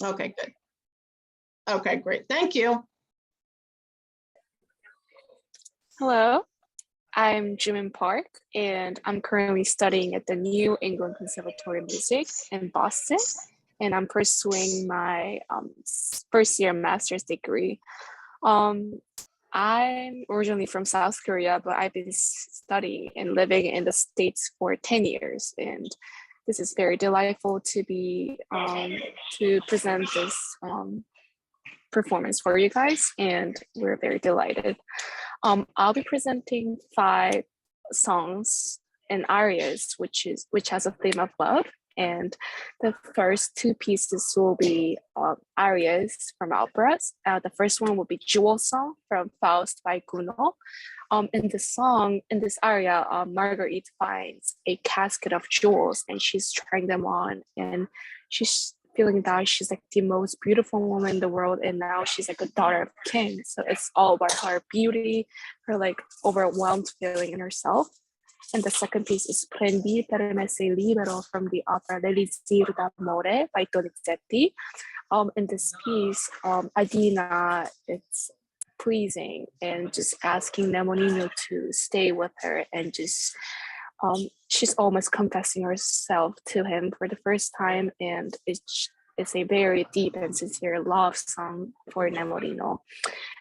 Okay, good. Okay, great. Thank you. Hello, I'm Jimin Park, and I'm currently studying at the New England Conservatory of Music in Boston, and I'm pursuing my first year master's degree. Um, I'm originally from South Korea, but I've been studying and living in the States for 10 years, and this is very delightful to be to present this performance for you guys, and we're very delighted. I'll be presenting 5 songs and arias, which has a theme of love. And the first 2 pieces will be arias from operas. The first one will be Jewel Song from Faust by Gounod. In this aria, Marguerite finds a casket of jewels and she's trying them on, and she's feeling that she's like the most beautiful woman in the world, and now she's like a daughter of a king. So it's all about her beauty, her like overwhelmed feeling in herself. And the second piece is Prendi per me sei libero from the opera L'Elisir d'amore by Donizetti. In this piece, Adina, it's pleasing and just asking Nemolino to stay with her, and just she's almost confessing herself to him for the first time, and it's a very deep and sincere love song for Nemolino.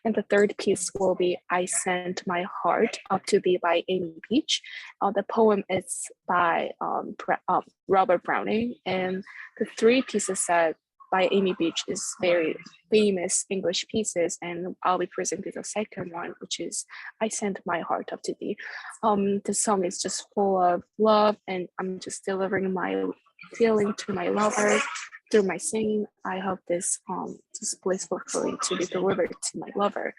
And the third piece will be I Sent My Heart Up to Thee by Amy Beach. The poem is by Robert Browning, and the 3 pieces set by Amy Beach is very famous English pieces, and I'll be presenting the second one, which is I Sent My Heart Up to Thee. The song is just full of love, and I'm just delivering my feeling to my lover through my singing. I hope this blissful feeling to be delivered to my lover.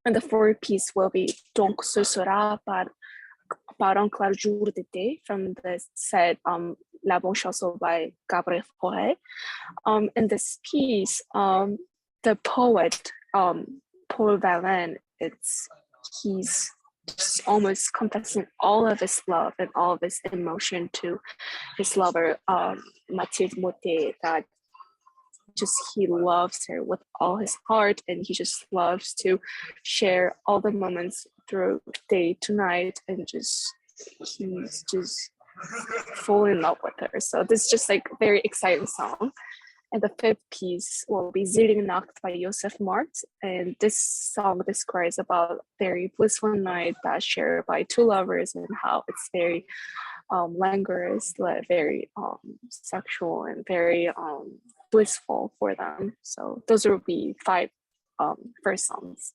And the 4th piece will be Donc ce sera par un clair jour d'été from the set La Bonne Chanson by Gabriel Fauré. In this piece, the poet Paul Verlaine, he's just almost confessing all of his love and all of his emotion to his lover Mathilde Motet, that just he loves her with all his heart, and he just loves to share all the moments through day to night, and he's just fall in love with her. So this is just like a very exciting song. And the 5th piece will be Zillige Nacht by Joseph Marx. And this song describes about a very blissful night that's shared by 2 lovers, and how it's very languorous, very sexual, and very blissful for them. So those will be 5 first songs.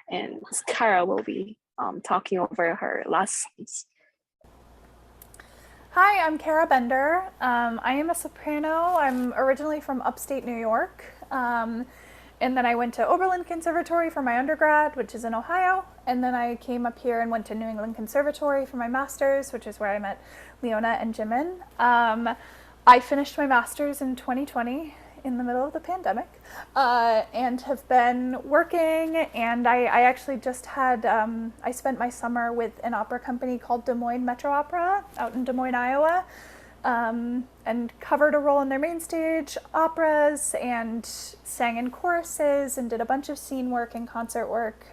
And Cara will be talking over her last songs. Hi, I'm Cara Bender. I am a soprano. I'm originally from upstate New York. And then I went to Oberlin Conservatory for my undergrad, which is in Ohio. And then I came up here and went to New England Conservatory for my master's, which is where I met Leona and Jimin. I finished my master's in 2020 in the middle of the pandemic, and have been working, and I actually just had, I spent my summer with an opera company called Des Moines Metro Opera out in Des Moines, Iowa, and covered a role in their main stage operas, and sang in choruses, and did a bunch of scene work and concert work,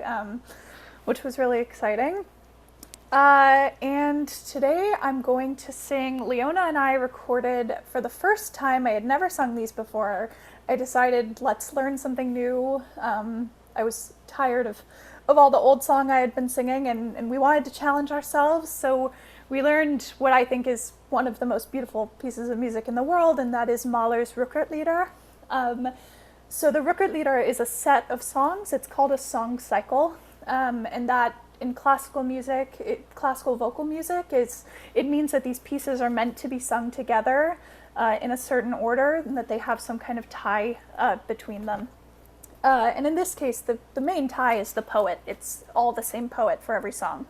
which was really exciting. And today I'm going to sing. Leona and I recorded for the first time. I had never sung these before. I decided, let's learn something new. I was tired of all the old song I had been singing, and we wanted to challenge ourselves. So we learned what I think is one of the most beautiful pieces of music in the world, and that is Mahler's Rückertlieder. So the Rückertlieder is a set of songs. It's called a song cycle, and that in classical music, classical vocal music, it means that these pieces are meant to be sung together in a certain order, and that they have some kind of tie between them. And in this case, the main tie is the poet. It's all the same poet for every song.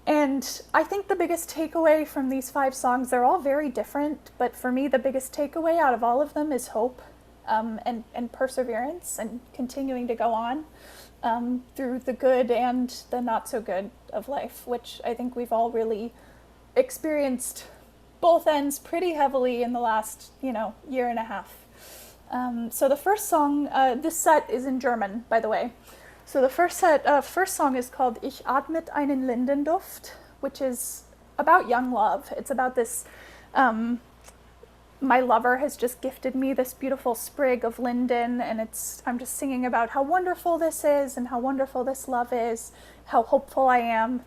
And I think the biggest takeaway from these 5 songs, they're all very different, but for me, the biggest takeaway out of all of them is hope, and perseverance, and continuing to go on. Through the good and the not so good of life, which I think we've all really experienced both ends pretty heavily in the last, year and a half. So the first song, this set is in German, by the way. So the first song is called Ich atmet einen Lindenduft, which is about young love. It's about this, my lover has just gifted me this beautiful sprig of linden, and I'm just singing about how wonderful this is and how wonderful this love is, how hopeful I am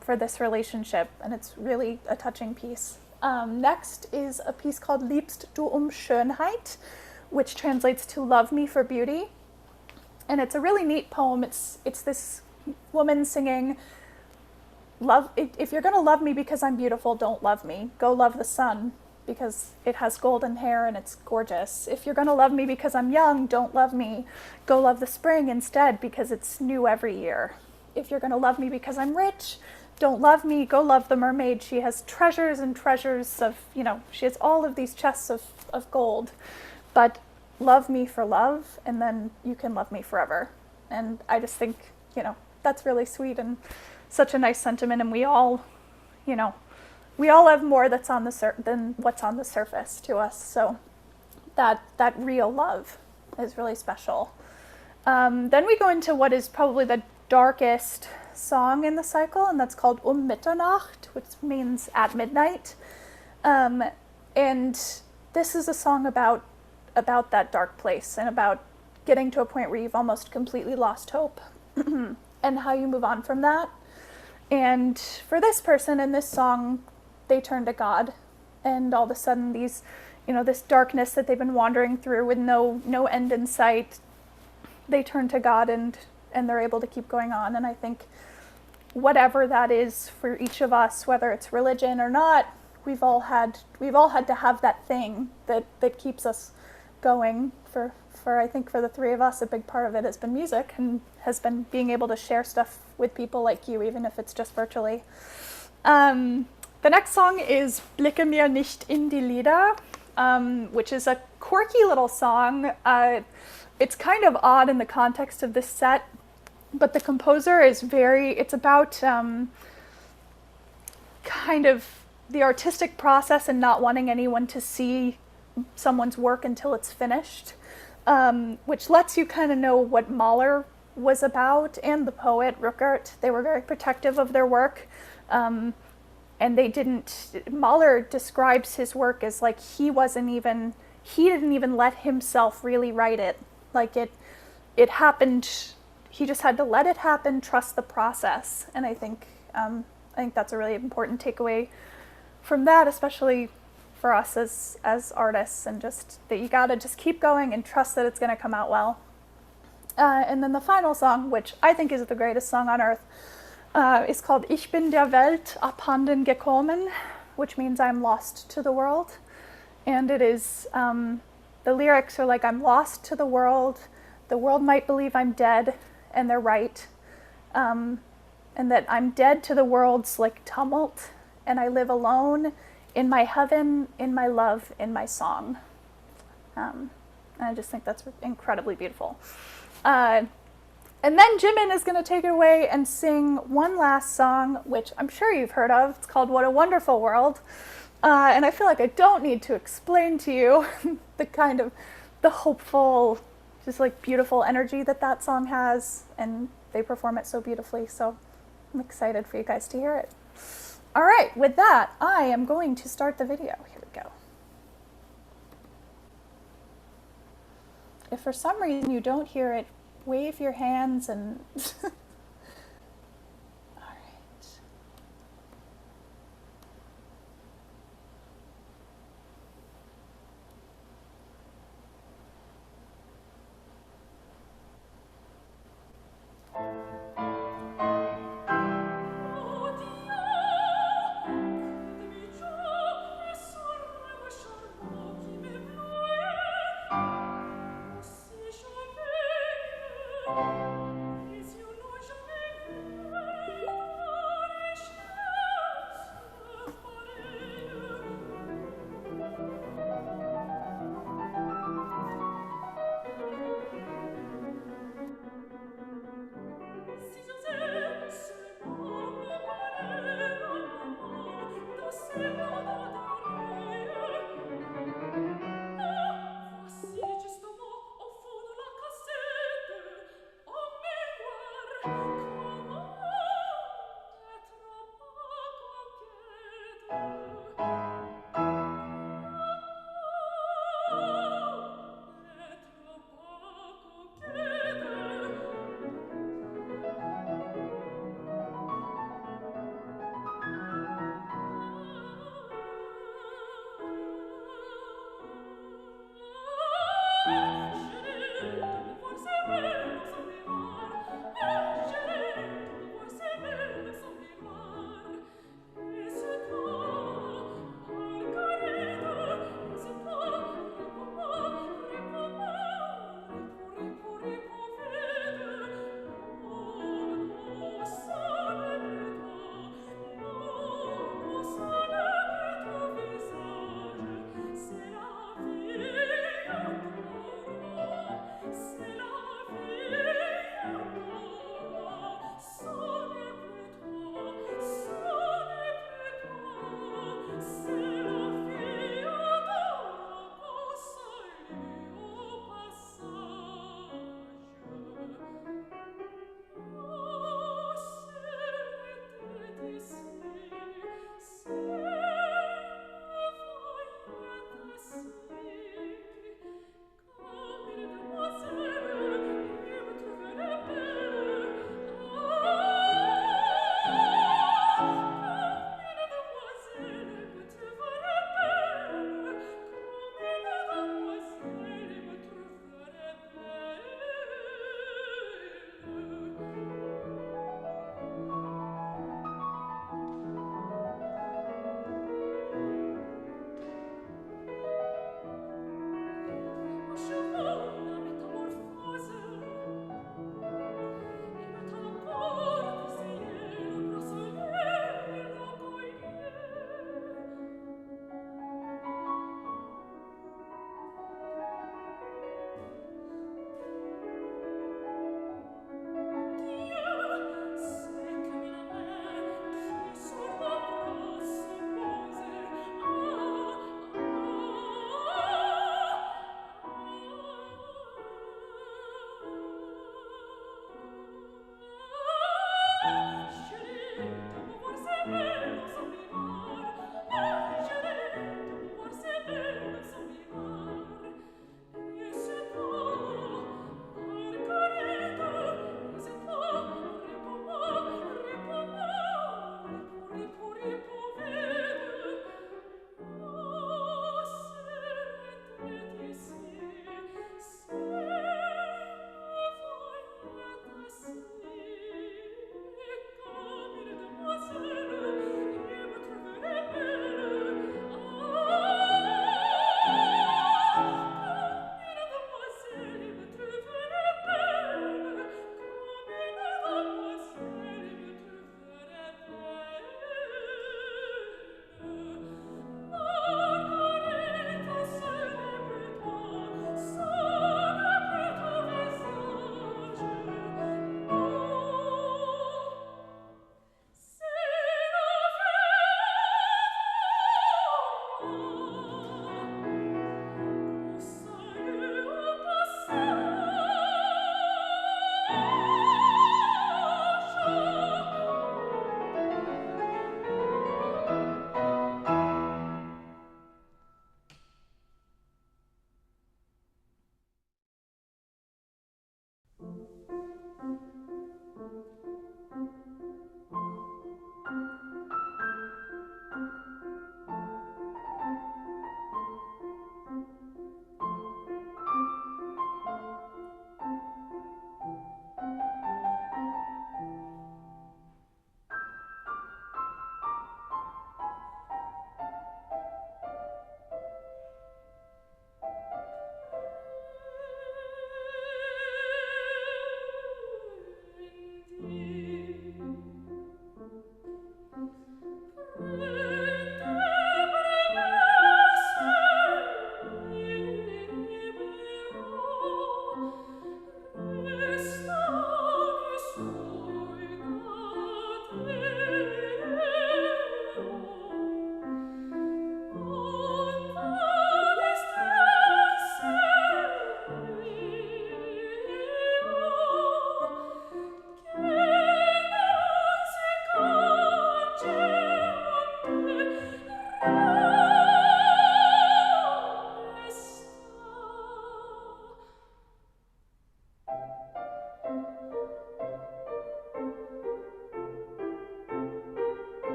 for this relationship, and it's really a touching piece. Next is a piece called Liebst du Schönheit, which translates to Love Me for Beauty. And it's a really neat poem. It's this woman singing, if you're going to love me because I'm beautiful, don't love me. Go love the sun because it has golden hair and it's gorgeous. If you're going to love me because I'm young, don't love me. Go love the spring instead because it's new every year. If you're going to love me because I'm rich, don't love me. Go love the mermaid. She has treasures and treasures of, she has all of these chests of gold. But love me for love, and then you can love me forever. And I just think, that's really sweet and such a nice sentiment. And we all have more that's on than what's on the surface to us. So that real love is really special. Then we go into what is probably the darkest song in the cycle, and that's called Mitternacht, which means at midnight. And this is a song about that dark place and about getting to a point where you've almost completely lost hope and how you move on from that. And for this person in this song, they turn to God, and all of a sudden these, this darkness that they've been wandering through with no end in sight, they turn to God and they're able to keep going on. And I think whatever that is for each of us, whether it's religion or not, we've all had to have that thing that keeps us going. For I think for the three of us, a big part of it has been music and has been being able to share stuff with people like you, even if it's just virtually. The next song is Blicke mir nicht in die Lieder, which is a quirky little song. It's kind of odd in the context of this set, but the composer is it's about kind of the artistic process and not wanting anyone to see someone's work until it's finished, which lets you kind of know what Mahler was about, and the poet Rückert. They were very protective of their work. And Mahler describes his work as like he didn't even let himself really write it. Like it happened, he just had to let it happen, trust the process. And I think that's a really important takeaway from that, especially for us as artists, and just that you gotta just keep going and trust that it's gonna come out well. And then the final song, which I think is the greatest song on earth, is called Ich bin der Welt abhanden gekommen, which means I'm lost to the world. And it is, the lyrics are like, I'm lost to the world might believe I'm dead, and they're right. And that I'm dead to the world's like tumult, and I live alone in my heaven, in my love, in my song. And I just think that's incredibly beautiful. And then Jimin is going to take it away and sing one last song, which I'm sure you've heard of. It's called What a Wonderful World. And I feel like I don't need to explain to you the hopeful, just like beautiful energy that song has. And they perform it so beautifully. So I'm excited for you guys to hear it. All right, with that, I am going to start the video. Here we go. If for some reason you don't hear it, wave your hands and all right.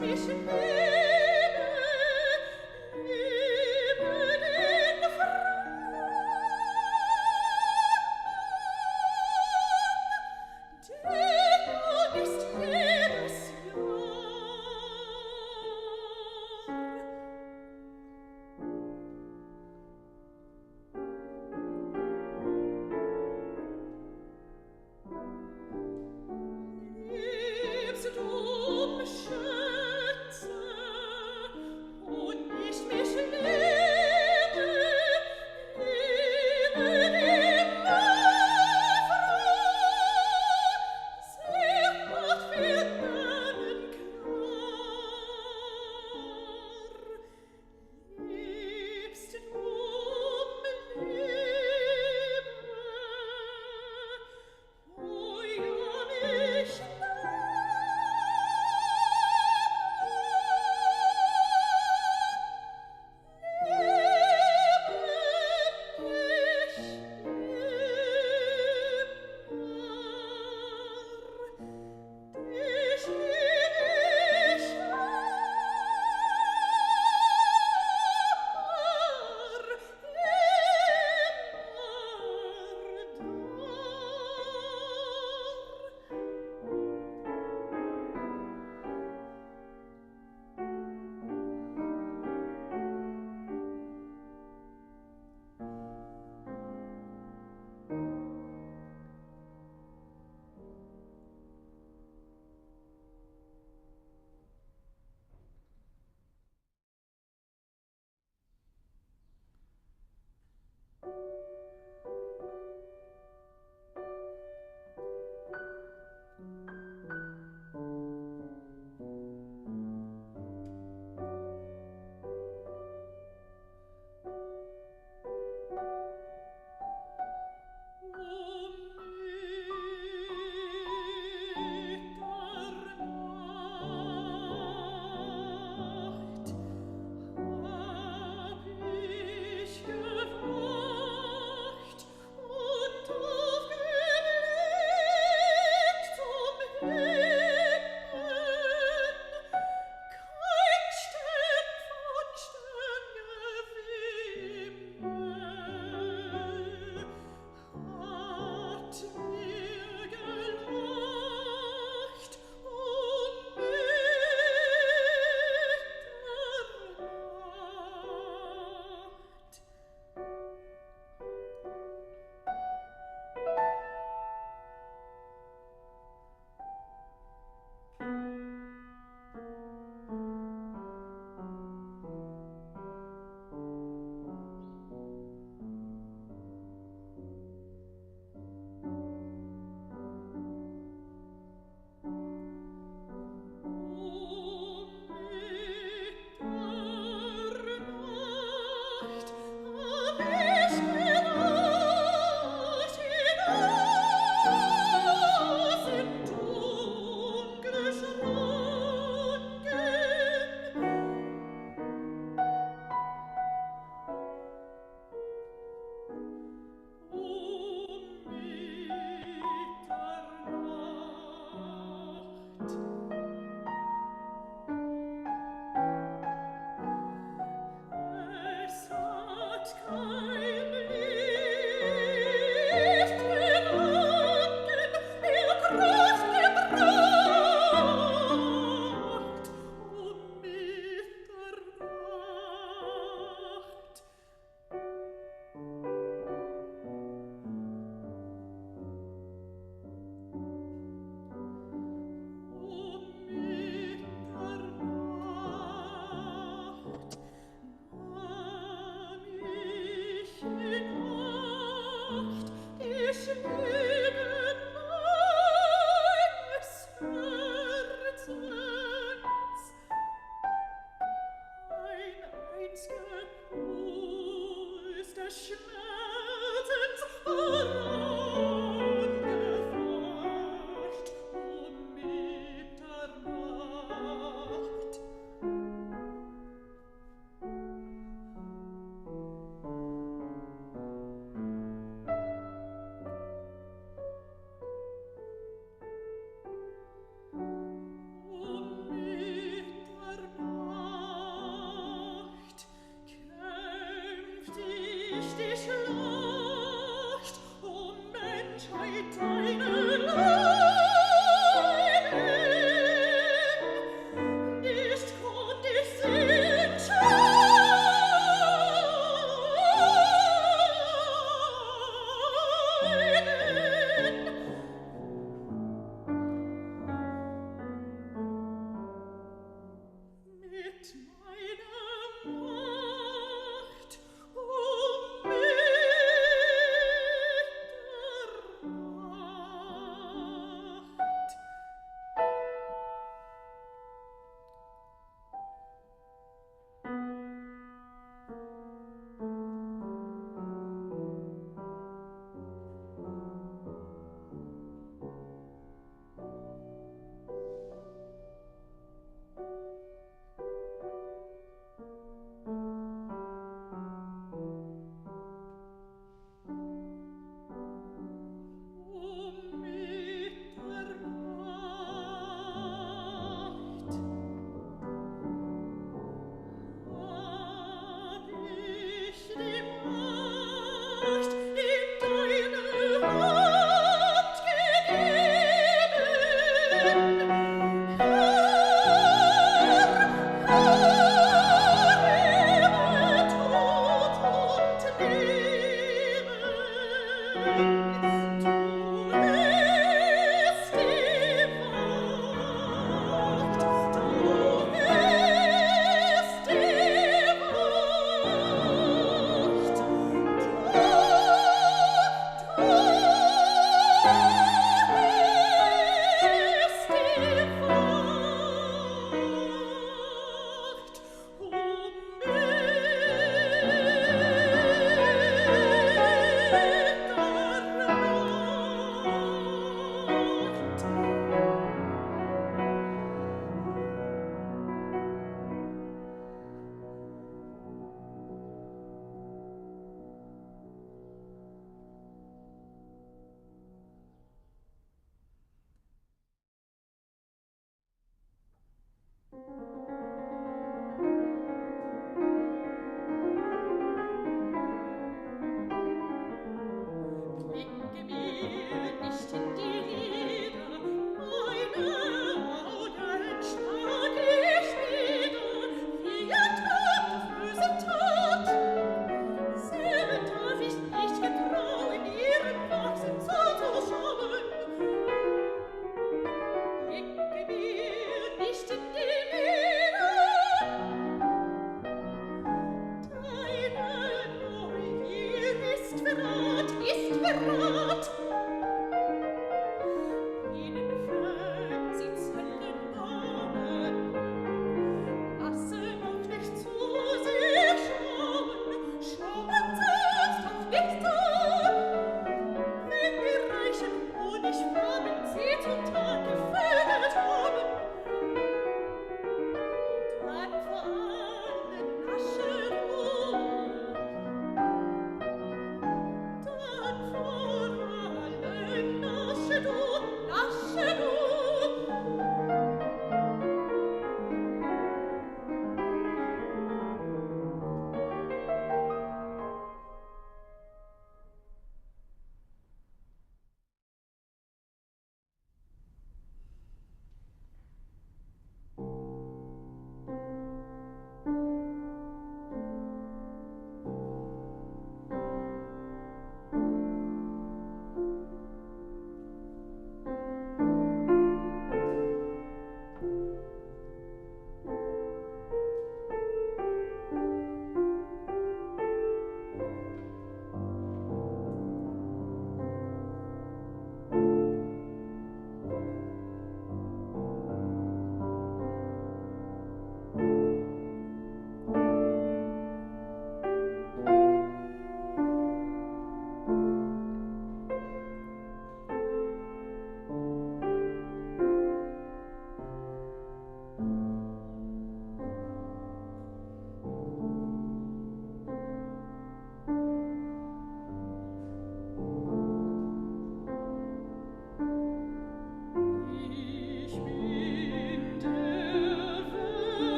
Lebst du, Schätze,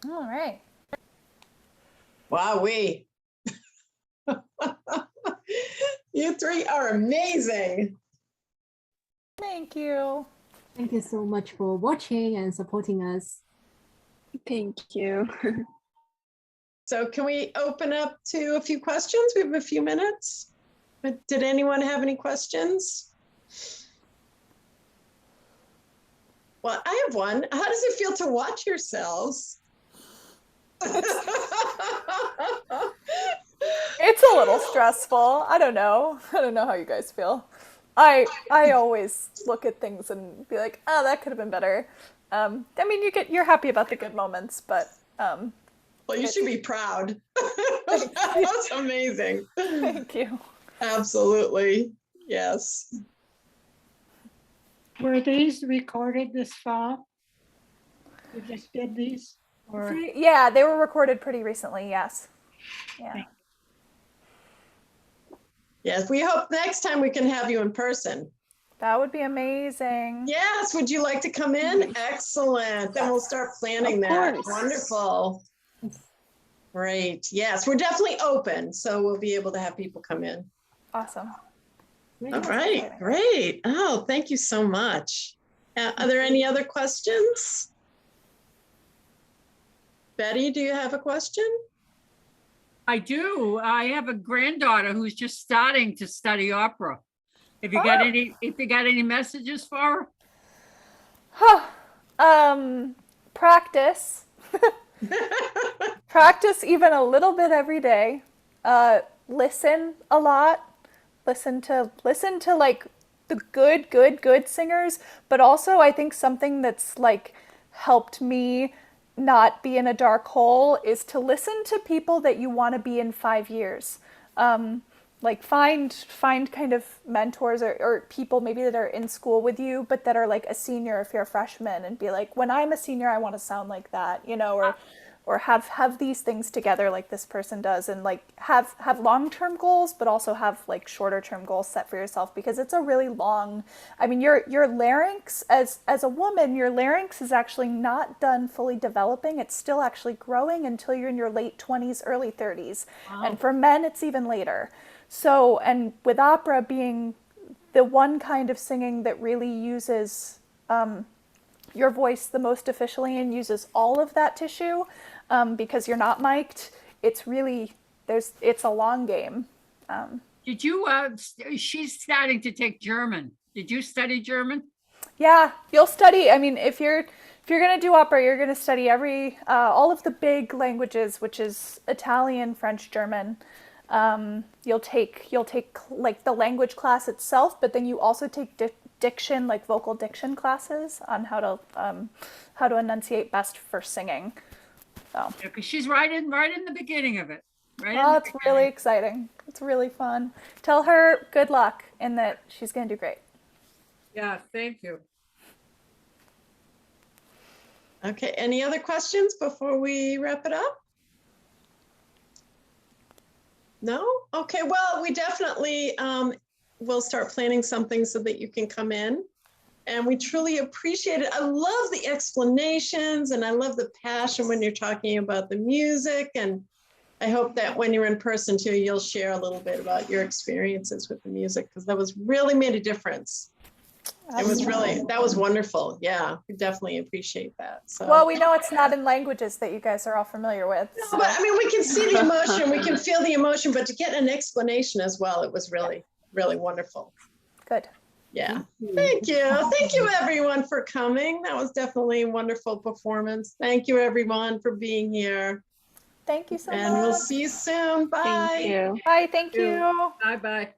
All right. Wowee. You three are amazing. Thank you. Thank you so much for watching and supporting us. Thank you. So can we open up to a few questions? We have a few minutes. But did anyone have any questions? Well, I have one. How does it feel to watch yourselves? It's a little stressful. I don't know. I don't know how you guys feel. I always look at things and be like, oh, that could have been better. I mean, you're happy about the good moments, but Well, you should be proud. That's amazing. thank you. Absolutely. Yes. Were these recorded this fall? You just did these? Or Yeah, they were recorded pretty recently. Yes. Yeah. Yes, we hope next time we can have you in person. That would be amazing. Yes, would you like to come in? Excellent. Then we'll start planning Of that. course. Wonderful. Great. Yes, we're definitely open, so we'll be able to have people come in. Awesome. All right, great. Oh, thank you so much. Are there any other questions? Betty, do you have a question? I do. I have a granddaughter who's just starting to study opera. If you got any messages for her? Practice. Practice even a little bit every day. Listen a lot. Listen to like the good singers, but also I think something that's like helped me not be in a dark hole is to listen to people that you want to be in 5 years. Like find kind of mentors or people maybe that are in school with you, but that are like a senior if you're a freshman, and be like, when I'm a senior, I want to sound like that, you know, or have these things together like this person does, and like have long-term goals, but also have like shorter-term goals set for yourself, because it's a really long, I mean, your larynx as a woman, your larynx is actually not done fully developing. It's still actually growing until you're in your late 20s, early 30s. Wow. And for men, it's even later. So, and with opera being the one kind of singing that really uses your voice the most efficiently and uses all of that tissue, because you're not mic'd, it's really, it's a long game. Did you, she's starting to take German. Did you study German? Yeah, you'll study, I mean, if you're going to do opera, you're going to study all of the big languages, which is Italian, French, German. You'll take like the language class itself, but then you also take diction, like vocal diction classes on how to enunciate best for singing. So Yeah, because she's right in the beginning of it. Oh, it's really exciting. It's really fun. Tell her good luck and that she's going to do great. Yeah, thank you. Okay, any other questions before we wrap it up? No? Okay, well, we definitely will start planning something so that you can come in. And we truly appreciate it. I love the explanations and I love the passion when you're talking about the music. And I hope that when you're in person too, you'll share a little bit about your experiences with the music, because that was really made a difference. It was really, that was wonderful. Yeah, we definitely appreciate that. So. Well, we know it's not in languages that you guys are all familiar with. So. But I mean, we can see the emotion, we can feel the emotion, but to get an explanation as well, it was really, really wonderful. Good. Yeah, thank you. Thank you everyone for coming. That was definitely a wonderful performance. Thank you everyone for being here. Thank you so much. And we'll see you soon. Bye. Thank you. Bye, thank you. Bye-bye.